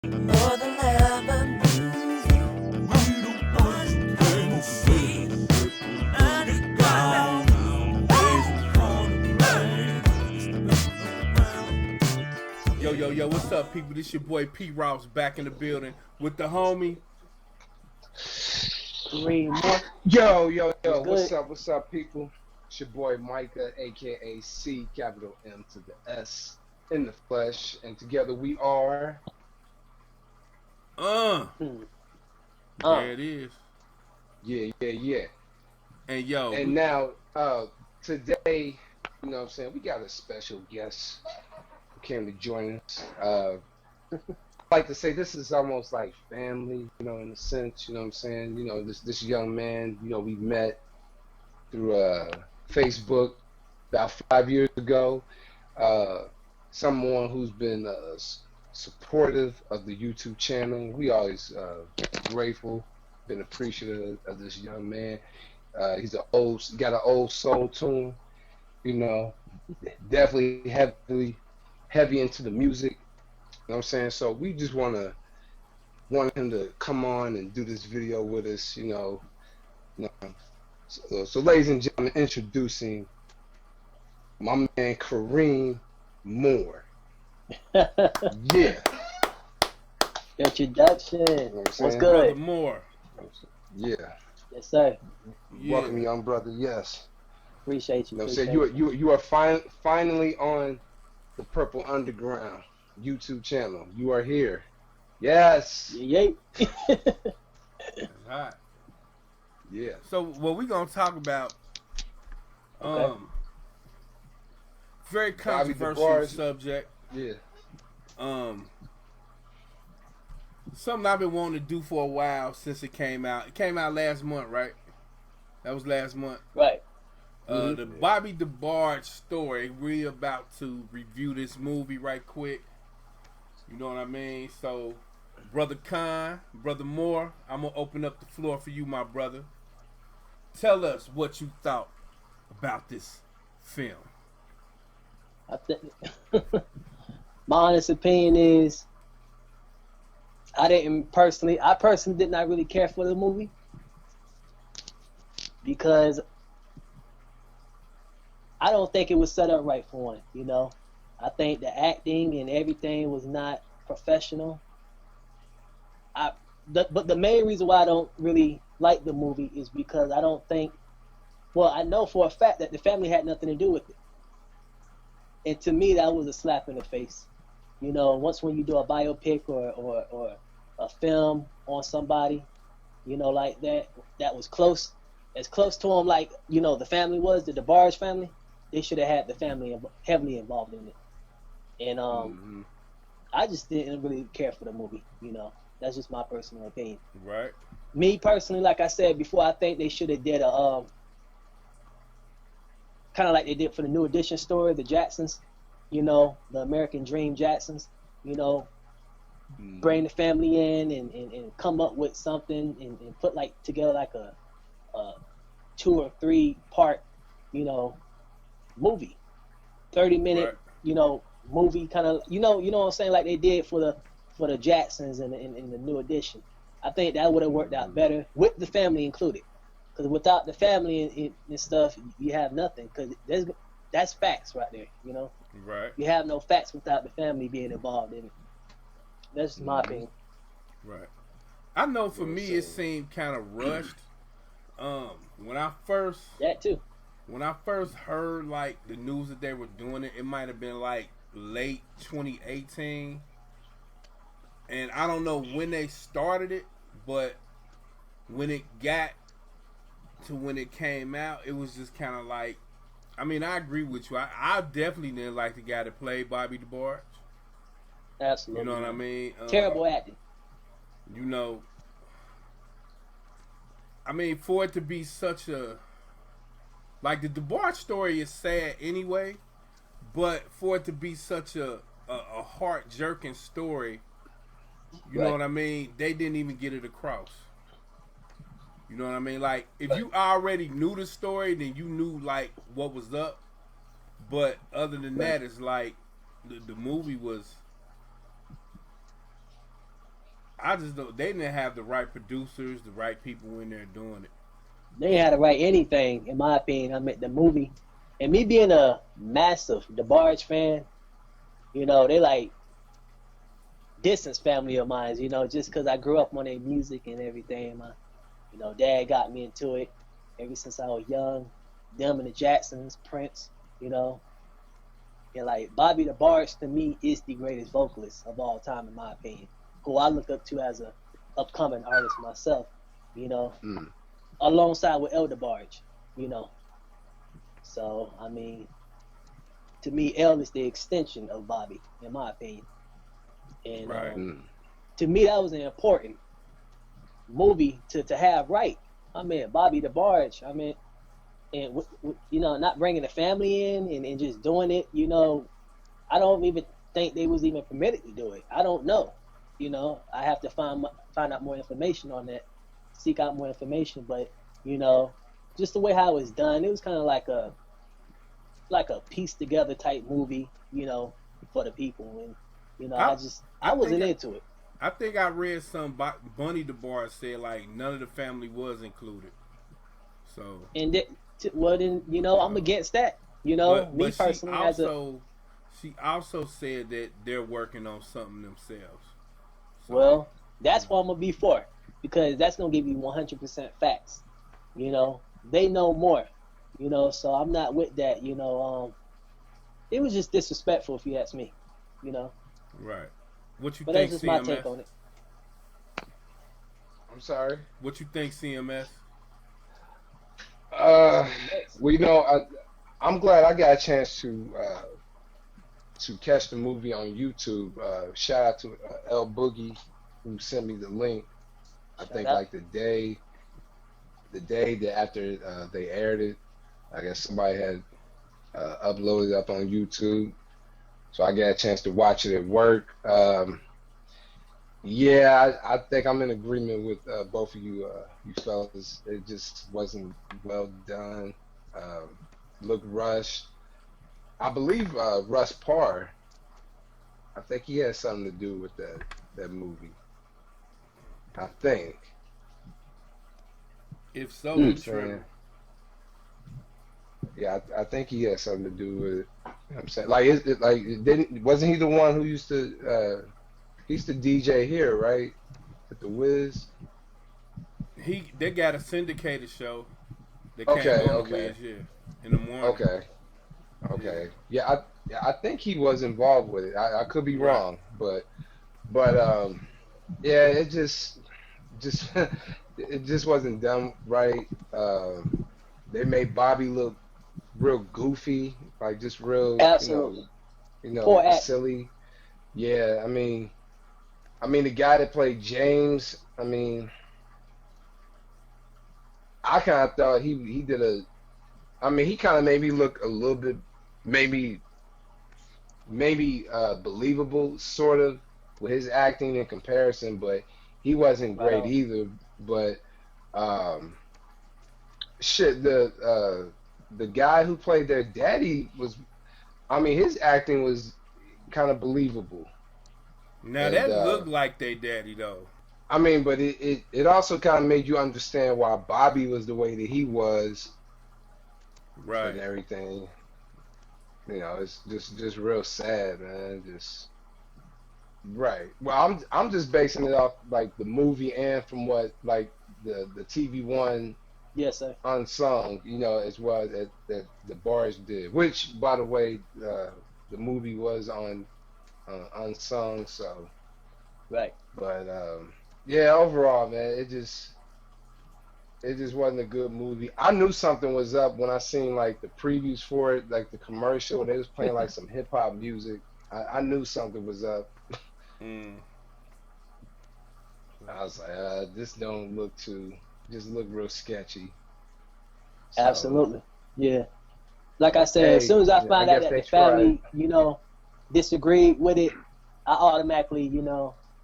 More than ever knew you. I'm the one you came to see. Underground, blazing on the Yo, yo, yo, what's up, people? This your boy P. Ross back in the building with the homie. Three more. Yo, What's good? what's up, people? It's your boy Micah, aka C, capital M to the S, in the flesh, and together we are. Hmm. There it is. Yeah. And yo, And now, today, you know what I'm saying, we got a special guest who came to join us. I like to say this is almost like family, in a sense, you know what I'm saying? This young man, we met through Facebook about 5 years ago. Uh, Someone who's been supportive of the YouTube channel. We always grateful, been appreciative of this young man. He's got an old soul to him. You know, definitely heavy into the music. You know what I'm saying? So we just want him to come on and do this video with us. You know. So ladies and gentlemen, introducing my man Kareem Moore. Yeah. Introduction. You know what I'm What's saying? Brother good? Moore. Yeah. Yes, sir. Yeah. Welcome, young brother. Yes. Appreciate You you. know what I'm Appreciate saying? You are finally on the Purple Underground YouTube channel. You are here. Yes. you. Yay. That's hot. Yeah. So what we gonna talk about? Okay. Very Bobby controversial Debarge. subject. Yeah. Something I've been wanting to do for a while since it came out. It came out last month, right? That was last month. Right. The Bobby Debarge story. We're about to review this movie right quick. You know what I mean? So, Brother Khan, Brother Moore, I'm going to open up the floor for you, my brother. Tell us what you thought about this film. I think my honest opinion is I personally did not really care for the movie because I don't think it was set up right for one. I think the acting and everything was not professional. But the main reason why I don't really like the movie is because I don't think, well, I know for a fact that the family had nothing to do with it. And to me, that was a slap in the face. Once when you do a biopic or a film on somebody, like that was close, as close to them like, the family was, the Debarge family, they should have had the family heavily involved in it. And I just didn't really care for the movie, That's just my personal opinion. Right. Me personally, like I said before, I think they should have did a kind of like they did for the New Edition story, the Jacksons, the American Dream Jacksons, bring the family in and come up with something and put together like a 2 or 3 part, movie, 30-minute, right. Movie kind of, you know what I'm saying, like they did for the Jacksons and the New Edition. I think that would have worked out better with the family included. Because without the family and stuff, you have nothing. Because that's facts right there, Right. You have no facts without the family being involved in it. That's just my opinion. Right. I know for me it seemed kind of rushed. When I first heard like the news that they were doing it, it might have been like late 2018. And I don't know when they started it, but when it got to when it came out, it was just kind of like, I mean, I agree with you. I definitely didn't like the guy that played Bobby Debarge. Absolutely. You know what I mean? Terrible acting. I mean, for it to be such a, like, the Debarge story is sad anyway, but for it to be such a heart-jerking story, you know what I mean? They didn't even get it across. You know what I mean? Like, if you already knew the story, then you knew, like, what was up. But other than that, it's like, the movie was I just don't. They didn't have the right producers, the right people in there doing it. They had to write anything, in my opinion. I mean, the movie, and me being a massive Debarge fan, they like distance family of mine, just because I grew up on their music and everything. My, dad got me into it ever since I was young. Them and the Jacksons, Prince, and like Bobby Debarge to me is the greatest vocalist of all time, in my opinion, who I look up to as a upcoming artist myself, alongside with El Debarge, So, I mean, to me, El is the extension of Bobby, in my opinion. And Right. To me, that was an important movie to have right. I mean, Bobby Debarge, and not bringing the family in and just doing it, I don't even think they was even permitted to do it. I don't know. I have to find out more information on that, seek out more information. But just the way how it was done, it was kind of like a piece together type movie, for the people. And I wasn't into it. I think I read some Bunny DeBar said like none of the family was included. So and then I'm against that. Me personally, she also said that they're working on something themselves. So, well, that's what I'm gonna be for, because that's gonna give you 100% facts. They know more. So I'm not with that. It was just disrespectful, if you ask me. Right. What you But think, that's just CMS? my take on it. I'm sorry. What you think, CMS? Well, I'm glad I got a chance to catch the movie on YouTube. Shout out to L Boogie who sent me the link. I think like the day that after they aired it, I guess somebody had uploaded it up on YouTube, so I got a chance to watch it at work. I think I'm in agreement with both of you fellas. It just wasn't well done. Looked rushed. I believe Russ Parr, I think he had something to do with that movie. I think. If so, it's true. Yeah, I think he had something to do with it. I'm saying, wasn't he the one who used to DJ here, right? At the Wiz. They got a syndicated show that came on the Wiz, in the morning. Okay. Yeah, I think he was involved with it. I could be wrong, but yeah, it just it just wasn't done right. They made Bobby look real goofy, like just real, Absolutely. Silly. Yeah, I mean the guy that played James, I kind of thought he did he kind of made me look a little bit maybe believable, sort of, with his acting in comparison, but he wasn't great either. But the guy who played their daddy was, his acting was kind of believable. Now that looked like their daddy though. But it also kind of made you understand why Bobby was the way that he was, right? And everything. It's just real sad, man. Just right. Well, I'm just basing it off like the movie and from what like the TV one. Yes, sir. Unsung, as well that the Bars did. Which, by the way, the movie was on Unsung, so. Right. But yeah, overall, man, it just wasn't a good movie. I knew something was up when I seen like the previews for it, like the commercial. They was playing like some hip hop music. I knew something was up. I was like, this don't look just look real sketchy. So, absolutely, yeah. Like I said, as soon as I find out that the family, disagreed with it, I automatically,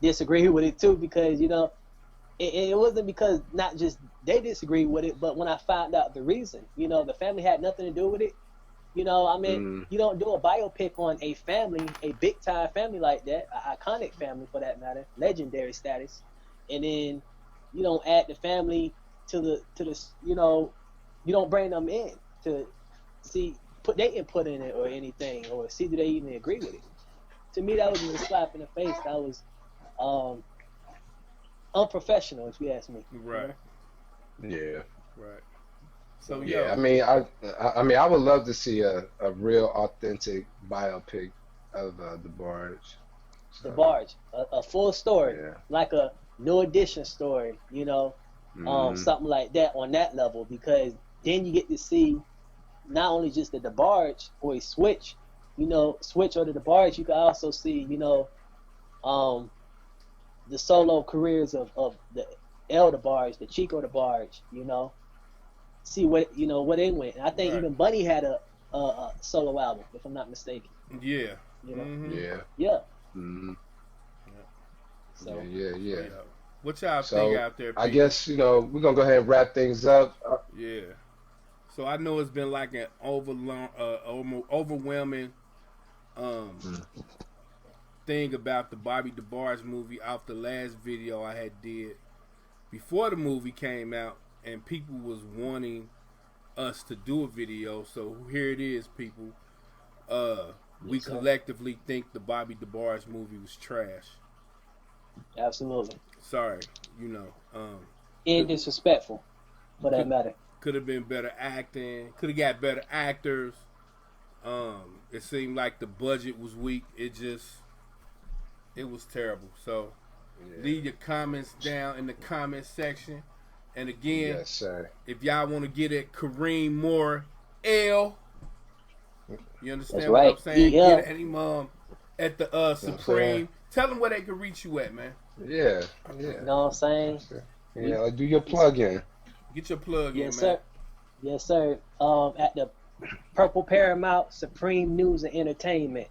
disagree with it too, because it wasn't because not just they disagreed with it, but when I found out the reason, the family had nothing to do with it, You know, I mean, you don't do a biopic on a family, a big time family like that, an iconic family for that matter, legendary status, and then you don't add the family to the you know, you don't bring them in to see put their input in it or anything, or see do they even agree with it. To me, that was just a slap in the face. That was um, unprofessional, if you ask me. Right. Yeah. Right. So Yeah, yo, I mean, I would love to see a real authentic biopic of Debarge. So, Debarge, a full story, yeah. like a new edition story, you know, Hmm. something like that on that level, because then you get to see not only just the Debarge or a switch, you know, switch or the Debarge, you can also see, you know, um, the solo careers of the El Debarge, the Chico Debarge, you know, see what you know where they went. And I think right. even Bunny had a solo album, if I'm not mistaken, Yeah. you know, Mm-hmm. Yeah. yeah. Hmm. Yeah, So yeah, So yeah. yo, what y'all think So out there, I people? guess, we're gonna go ahead and wrap things up. Yeah. So I know it's been like an overwhelming um Mm. thing about the Bobby DeBarge movie off the last video I had did before the movie came out, and people was wanting us to do a video. So here it is, people. We yes, sir, collectively think the Bobby DeBarge movie was trash. absolutely, Sorry, and could disrespectful for that could matter. could have been better acting. Could have got better actors. It seemed like the budget was weak. It was terrible. So leave Yeah. your comments down in the comment section. And again, Yes, sir. if y'all want to get at Kareem Moore L, you That's understand what I'm right. saying? Get EL. at him at the You know what I'm saying? Supreme. Tell them where they can reach you at, man. Yeah, You yeah. know what I'm saying? That's it. We, Yeah, like, do your we plug in. Get your plug in, yes, man. sir. Yes, sir. At the Purple Paramount Supreme News and Entertainment.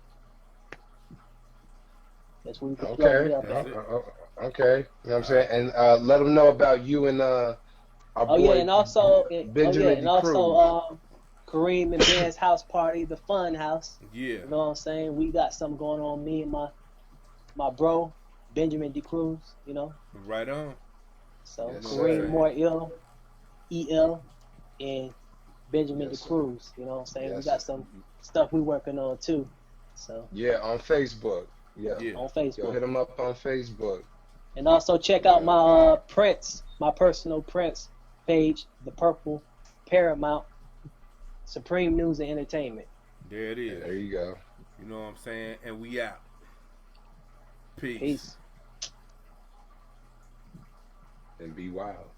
That's where you can plug me Okay. up That's at. it. Okay. You know what I'm All right. saying? And let them know about you and our Oh yeah, boy and also, oh yeah, Benjamin and D. also, Cruz. Kareem and Ben's house party, the Fun House. Yeah. You know what I'm saying? We got something going on. Me and my bro Benjamin D. Cruz. You know, Right on. so You Yes, know what I'm Kareem sir. saying? Moore El and Benjamin Yes, De sir. Cruz. You know what I'm saying? We Yes, got sir. some stuff we working on too. So Yeah, on Facebook. Yeah. Yeah. on Yo, Facebook. hit him up on Facebook. And also check out Yeah. my Prince, my personal Prince page, the Purple Paramount Supreme News and Entertainment. There it is. There you go. You know what I'm saying? And we out. Peace. Peace. And be wild.